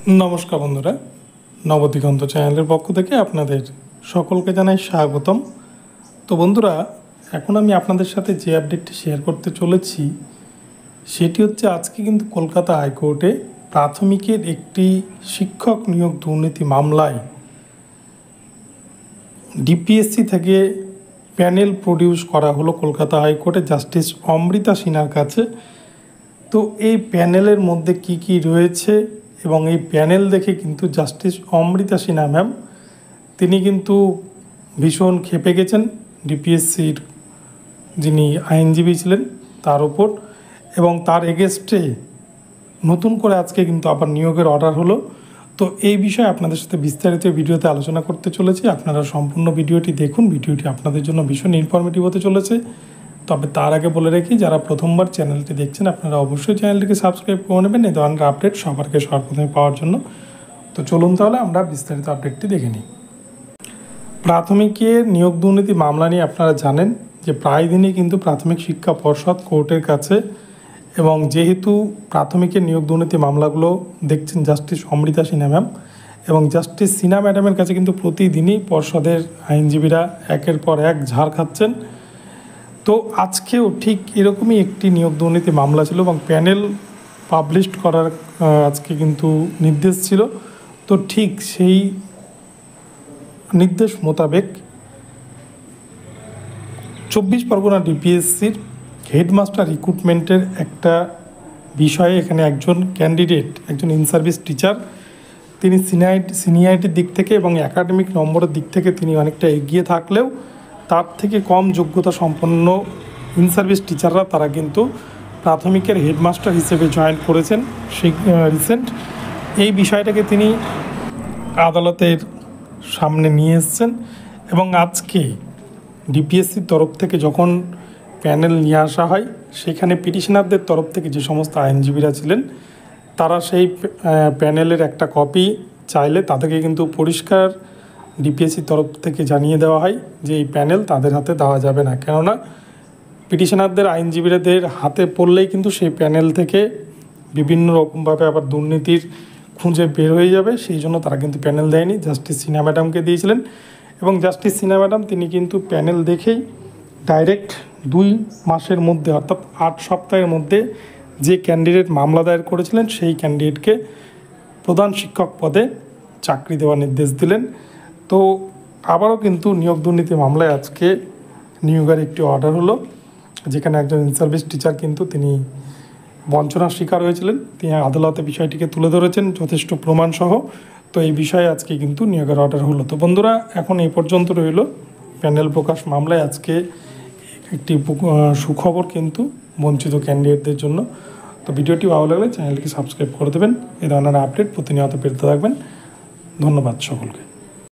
নমস্কার বন্ধুরা, নবদিগন্ত চ্যানেলের পক্ষ থেকে আপনাদের সকলকে জানাই স্বাগতম। তো বন্ধুরা, এখন আমি আপনাদের সাথে যে আপডেটটি শেয়ার করতে চলেছি সেটি হচ্ছে আজকে কিন্তু কলকাতা হাইকোর্টে প্রাথমিকের একটি শিক্ষক নিয়োগ দুর্নীতি মামলায় ডিপিএসসি থেকে প্যানেল প্রডিউস করা হলো কলকাতা হাইকোর্টে জাস্টিস অমৃতা সিনহার কাছে। তো এই প্যানেলের মধ্যে কি কি রয়েছে এবং এই প্যানেল দেখে কিন্তু জাস্টিস অমৃতা সিনহা ম্যাম তিনি কিন্তু ভীষণ ক্ষেপে গেছেন ডিপিএসসির যিনি আইনজীবী ছিলেন তার ওপর, এবং তার এগেস্টে নতুন করে আজকে কিন্তু আবার নিয়োগের অর্ডার হলো। তো এই বিষয়ে আপনাদের সাথে বিস্তারিত ভিডিওতে আলোচনা করতে চলেছি। আপনারা সম্পূর্ণ ভিডিওটি দেখুন, ভিডিওটি আপনাদের জন্য ভীষণ ইনফরমেটিভ হতে চলেছে। তবে তার আগে বলে রাখি, যারা প্রথমবার চ্যানেলটি দেখছেন আপনারা অবশ্যই চ্যানেলটিকে সাবস্ক্রাইব করে নেবেন এই ধরনের আপডেট সবার আগে সর্বপ্রথমে পাওয়ার জন্য। তো চলুন তাহলে আমরা বিস্তারিত আপডেটটি দেখে নিই। প্রাথমিকের নিয়োগ দুর্নীতি মামলা নিয়ে আপনারা জানেন যে প্রায় দিনই কিন্তু প্রাথমিক শিক্ষা পর্ষদ কোর্টের কাছে, এবং যেহেতু প্রাথমিকের নিয়োগ দুর্নীতি মামলাগুলো দেখছেন জাস্টিস অমৃতা সিনহা ম্যাম, এবং জাস্টিস সিনহা ম্যাডামের কাছে কিন্তু প্রতিদিনই পর্ষদের আইনজীবীরা একের পর এক ঝাড় খাচ্ছেন। তো আজকেও ঠিক এরকমই একটি নিয়োগ দুর্নীতি মামলা ছিল এবং প্যানেল পাবলিশ করার আজকে কিন্তু নির্দেশ ছিল। তো ঠিক সেই নির্দেশ মোতাবেক 24 পরগনা ডিপিএসসির হেডমাস্টার রিক্রুটমেন্টের একটা বিষয়ে এখানে একজন ক্যান্ডিডেট, একজন ইন সার্ভিস টিচার, তিনি সিনিয়রিটির দিক থেকে এবং একাডেমিক নম্বরের দিক থেকে তিনি অনেকটা এগিয়ে থাকলেও তার থেকে কম যোগ্যতা সম্পন্ন ইন সার্ভিস টিচাররা তারা কিন্তু প্রাথমিকের হেডমাস্টার হিসেবে জয়েন করেছেন সেই রিসেন্ট। এই বিষয়টাকে তিনি আদালতের সামনে নিয়ে এসেছেন, এবং আজকে ডিপিএসসির তরফ থেকে যখন প্যানেল নিয়ে আসা হয় সেখানে পিটিশনারদের তরফ থেকে যে সমস্ত আইনজীবীরা ছিলেন তারা সেই প্যানেলের একটা কপি চাইলে তাদেরকে কিন্তু পরিষ্কার ডিপিএসসির তরফ থেকে জানিয়ে দেওয়া হয় যে এই প্যানেল তাদের হাতে দেওয়া যাবে না, কেননা পিটিশনারদের আইনজীবীদের হাতে পড়লেই কিন্তু সেই প্যানেল থেকে বিভিন্ন রকমভাবে আবার দুর্নীতির খুঁজে বের হয়ে যাবে। সেই জন্য তারা কিন্তু প্যানেল দেয়নি, জাস্টিস সিনহা ম্যাডামকে দিয়েছিলেন। এবং জাস্টিস সিনহা ম্যাডাম তিনি কিন্তু প্যানেল দেখেই ডাইরেক্ট 2 মাসের মধ্যে অর্থাৎ 8 সপ্তাহের মধ্যে যে ক্যান্ডিডেট মামলা দায়ের করেছিলেন সেই ক্যান্ডিডেটকে প্রধান শিক্ষক পদে চাকরি দেওয়ার নির্দেশ দিলেন। তো আবারও কিন্তু নিয়োগ দুর্নীতি মামলায় আজকে নিয়োগের একটি অর্ডার হলো, যেখানে একজন ইন সার্ভিস টিচার কিন্তু তিনি বঞ্চনার শিকার হয়েছিলেন। তিনি আদালতে বিষয়টিকে তুলে ধরেছেন যথেষ্ট প্রমাণসহ। তো এই বিষয়ে আজকে কিন্তু নিয়োগের অর্ডার হলো। তো বন্ধুরা, এখন এই পর্যন্ত রইল প্যানেল প্রকাশ মামলায় আজকে একটি সুখবর কিন্তু বঞ্চিত ক্যান্ডিডেটদের জন্য। তো ভিডিওটি ভালো লাগলে চ্যানেলটিকে সাবস্ক্রাইব করে দেবেন, এই ধরনের আপডেট প্রতিনিয়ত পেতে থাকবেন। ধন্যবাদ সকলকে।